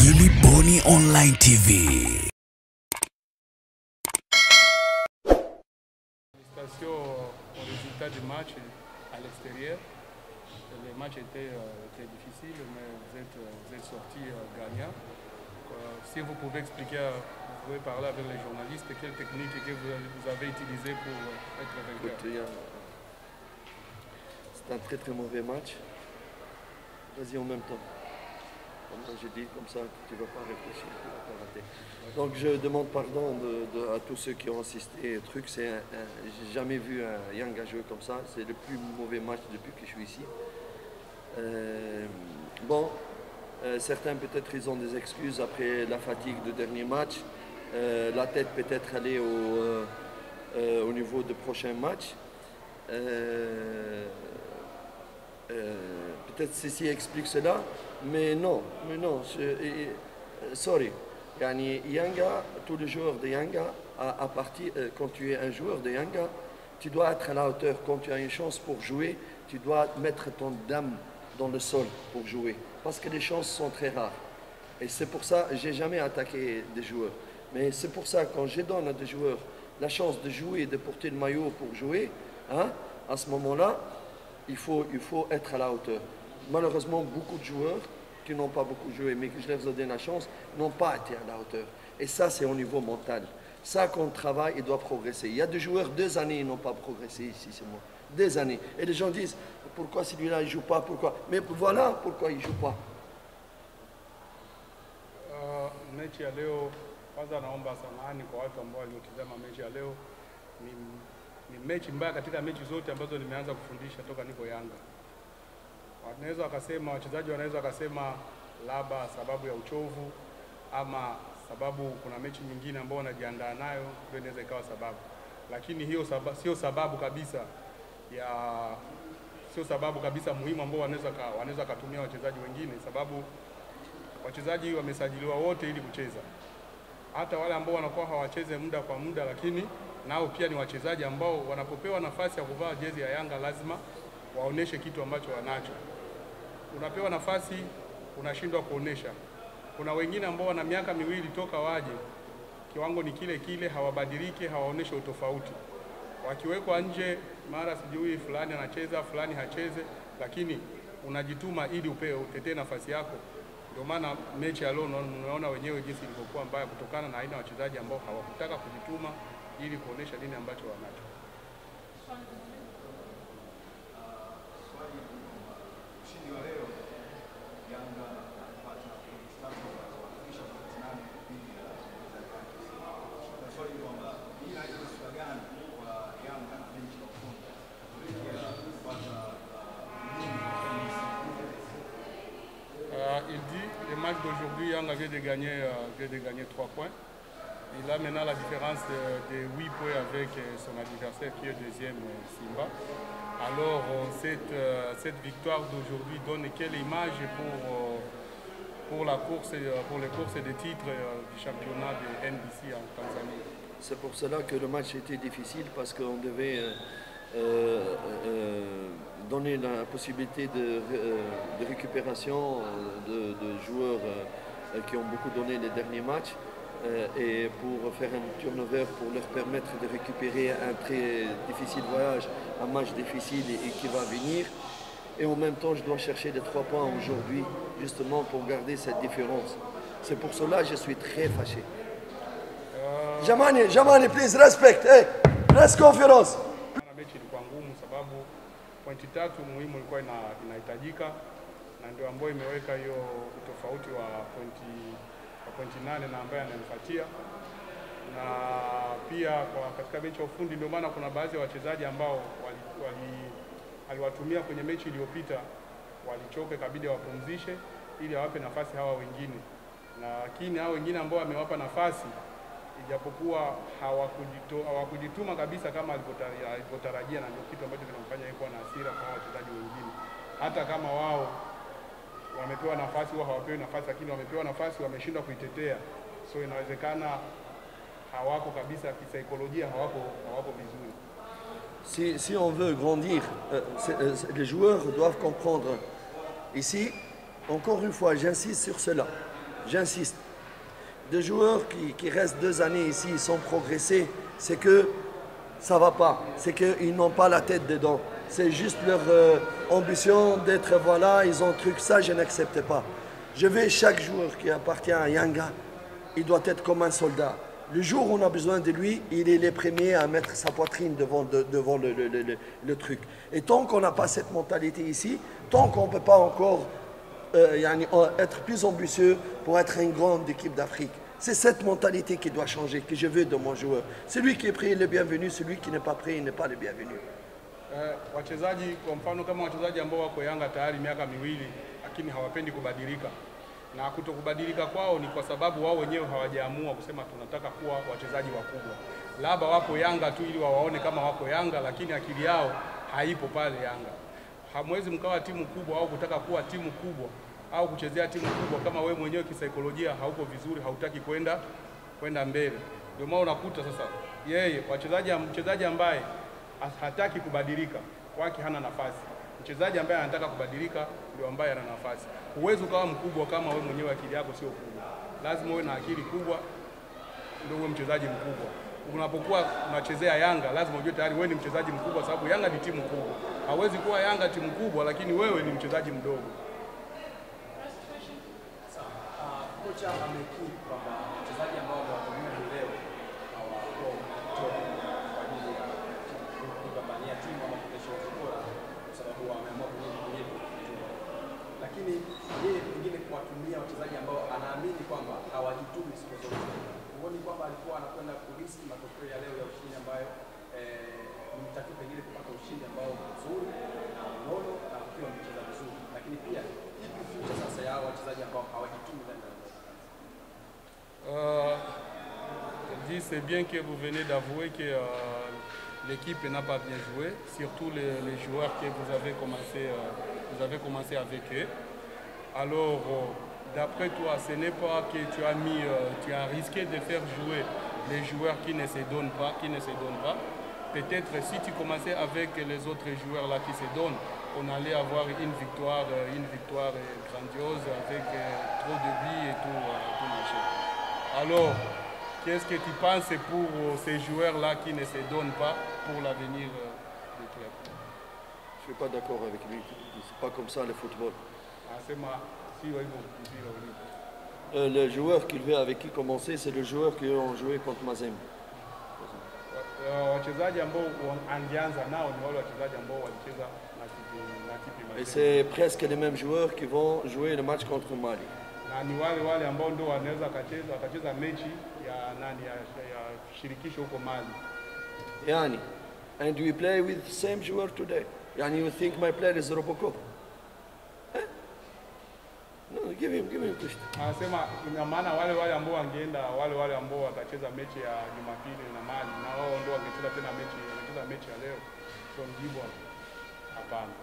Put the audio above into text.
Gilly Bonny Online TV. Félicitations au résultat du match à l'extérieur. Le match était difficile, mais vous êtes sorti gagnant. Si vous pouvez expliquer, vous pouvez parler avec les journalistes, quelle technique que vous avez utilisée pour être vainqueur. C'est un très mauvais match. Vas-y en même temps. J'ai dit comme ça, tu ne vas pas réfléchir, tu ne vas pas rater. Donc je demande pardon à tous ceux qui ont assisté. J'ai jamais vu un Yanga jouer comme ça. C'est le plus mauvais match depuis que je suis ici. Certains peut-être ils ont des excuses après la fatigue du dernier match. La tête peut-être aller au niveau du prochain match. Peut-être ceci explique cela, mais non, sorry. Yanga, tous les joueurs de Yanga, quand tu es un joueur de Yanga, tu dois être à la hauteur. Quand tu as une chance pour jouer, tu dois mettre ton dame dans le sol pour jouer, parce que les chances sont très rares. Et c'est pour ça que je n'ai jamais attaqué des joueurs. Mais c'est pour ça que quand je donne à des joueurs la chance de jouer, de porter le maillot pour jouer, à ce moment-là, il faut être à la hauteur. Malheureusement, beaucoup de joueurs qui n'ont pas beaucoup joué, mais que je leur ai donné la chance, n'ont pas été à la hauteur. Et ça, c'est au niveau mental. Ça, quand on travaille, il doit progresser. Il y a des joueurs, 2 années, ils n'ont pas progressé ici, c'est moi. 2 années. Et les gens disent, pourquoi celui-là, il ne joue pas, pourquoi? Mais voilà pourquoi il ne joue pas. Mechi ya leo, kwanza naomba samahani kwa watu ambao waliotazama mechi ya leo. Ni mechi mbaya katika mechi zote ambazo nimeanza kufundisha toka niko Yanga. Wachezaji wanaweza wakasema labda sababu ya uchovu ama sababu kuna mechi nyingine ambao wanajiandaa nayo, ndio inaweza ikawa sababu. Lakini hiyo sio sababu kabisa muhimu ambao wanaweza kutumia wachezaji wengine, sababu wachezaji wamesajiliwa wote ili kucheza. Hata wale ambao wanakuwa hawacheze muda kwa muda, lakini nao pia ni wachezaji ambao wanapopewa nafasi ya kuvaa jezi ya Yanga lazima waoneshe kitu ambacho wanacho. Unapewa nafasi unashindwa kuonesha. Kuna wengine ambao wana miaka miwili toka waje, kiwango ni kile kile, hawabadiliki, hawaoneshe utofauti. Wakiwekwa nje, mara sijui fulani anacheza, fulani hacheze, lakini unajituma ili utetee nafasi yako. Ndio maana mechi ya leo unaona wenyewe jinsi ilivyokuwa mbaya kutokana na aina ya wachezaji ambao hawakutaka kujituma ili kuonesha nini ambacho wanacho. Il dit, le match d'aujourd'hui, Yanga vient de gagner 3 points. Il a maintenant la différence de 8 points avec son adversaire qui est deuxième, Simba. Alors, cette victoire d'aujourd'hui donne quelle image pour les courses de titres du championnat de NBC en Tanzanie? C'est pour cela que le match était difficile, parce qu'on devait donner la possibilité de récupération de joueurs qui ont beaucoup donné les derniers matchs, et pour faire un turnover pour leur permettre de récupérer un très difficile voyage, un match difficile et qui va venir. Et en même temps, je dois chercher les 3 points aujourd'hui, justement pour garder cette différence. C'est pour cela que je suis très fâché. Jamani, please, respect. Hey, press conference. Mechi ilikuwa ngumu sababu pointi 3 muhimu ilikuwa inahitajika, na ndio ambayo imeweka hiyo utofauti wa pointi 8 na ambaye anamfuatia. Na pia katika mechi ya ufundi, ndio maana kuna baadhi ya wachezaji ambao aliwatumia kwenye mechi iliyopita walichoka, kabidi wapumzishe ili awape nafasi hawa wengine. Lakini hao wengine ambao amewapa nafasi, ijapokuwa hawakujituma kabisa kama alivyotarajia, na ndio kitu ambacho kinamfanya yeye kuwa na hasira kwa wachezaji wengine. Hata kama wao wamepewa nafasi, wao hawapewi nafasi, lakini wamepewa nafasi wameshindwa kuitetea. So inawezekana hawako kabisa kisaikolojia, hawako vizuri. Si on veut grandir, les joueurs doivent comprendre. Ici, encore une fois, j'insiste sur cela. j'insiste. Des joueurs qui restent 2 années ici, sans progresser, c'est que ça ne va pas. C'est qu'ils n'ont pas la tête dedans. C'est juste leur ambition d'être, voilà, ils ont un truc, ça je n'accepte pas. Je veux chaque joueur qui appartient à Yanga, il doit être comme un soldat. Le jour où on a besoin de lui, il est le premier à mettre sa poitrine devant le truc. Et tant qu'on n'a pas cette mentalité ici, tant qu'on ne peut pas encore être plus ambitieux pour être une grande équipe d'Afrique, c'est cette mentalité qui doit changer, que je veux de mon joueur. Celui qui est prêt, il est bienvenu. Celui qui n'est pas prêt, il n'est pas le bienvenu. Wachezaji kwa mfano kama wachezaji ambao wako Yanga tayari miaka miwili lakini hawapendi kubadilika. Na kutokubadilika kwao ni kwa sababu wao wenyewe hawajaamua kusema tunataka kuwa wachezaji wakubwa. Labda wapo Yanga tu ili wawaone kama wako Yanga, lakini akili yao haipo pale Yanga. Hamwezi mkawa timu kubwa au kutaka kuwa timu kubwa au kuchezea timu kubwa kama wewe mwenyewe kisaikolojia hauko vizuri, hautaki kwenda mbele. Ndio maana unakuta sasa yeye mchezaji ambaye hataki kubadilika kwake hana nafasi. Mchezaji ambaye anataka kubadilika ndio ambaye ana nafasi. Huwezi ukawa mkubwa kama wewe mwenyewe akili yako sio kubwa. Lazima uwe na akili kubwa ndio uwe mchezaji mkubwa. Unapokuwa unachezea Yanga lazima ujue tayari wewe ni mchezaji mkubwa, sababu Yanga ni timu kubwa. Hawezi kuwa Yanga timu kubwa lakini wewe ni mchezaji mdogo. Kocha amekiri kwamba wachezaji ambao wamewatumia leo hawakuwa kwa ajili ya kupambania timu ama kuendesha ubora, kwa sababu wameamua kwenye lakini yeye pengine kuwatumia wachezaji ambao anaamini kwamba hawajitumi siku zote. Huoni kwamba alikuwa anakwenda kuriski matokeo ya leo ya ushindi ambayo mtaki pengine kupata ushindi ambao mzuri na mnono na ukiwa mcheza vizuri, lakini pia ipi future sasa ya wachezaji ambao hawajitumi ndani ya c'est bien que vous venez d'avouer que l'équipe n'a pas bien joué, surtout les joueurs que vous avez commencé avec eux. Alors, d'après toi, ce n'est pas que tu as risqué de faire jouer les joueurs qui ne se donnent pas, Peut-être si tu commençais avec les autres joueurs là qui se donnent, on allait avoir une victoire grandiose avec trop de buts et tout machin. Alors, qu'est-ce que tu penses pour ces joueurs-là qui ne se donnent pas pour l'avenir du club? Je ne suis pas d'accord avec lui. C'est pas comme ça le football. Le joueur qu'il veut avec qui commencer, c'est le joueur qui ont joué contre Mazembe. Et c'est presque les mêmes joueurs qui vont jouer le match contre Mali. Yani, and we play with the same joueur today. Yani, you think my player is Robocop? Eh? No, give him question. Anasema ina maana wale ambao wangeenda wale ambao watacheza mechi ya Jumapili na Mali na wao ndio wangecheza tena mechi ya leo. So mjibu hapana.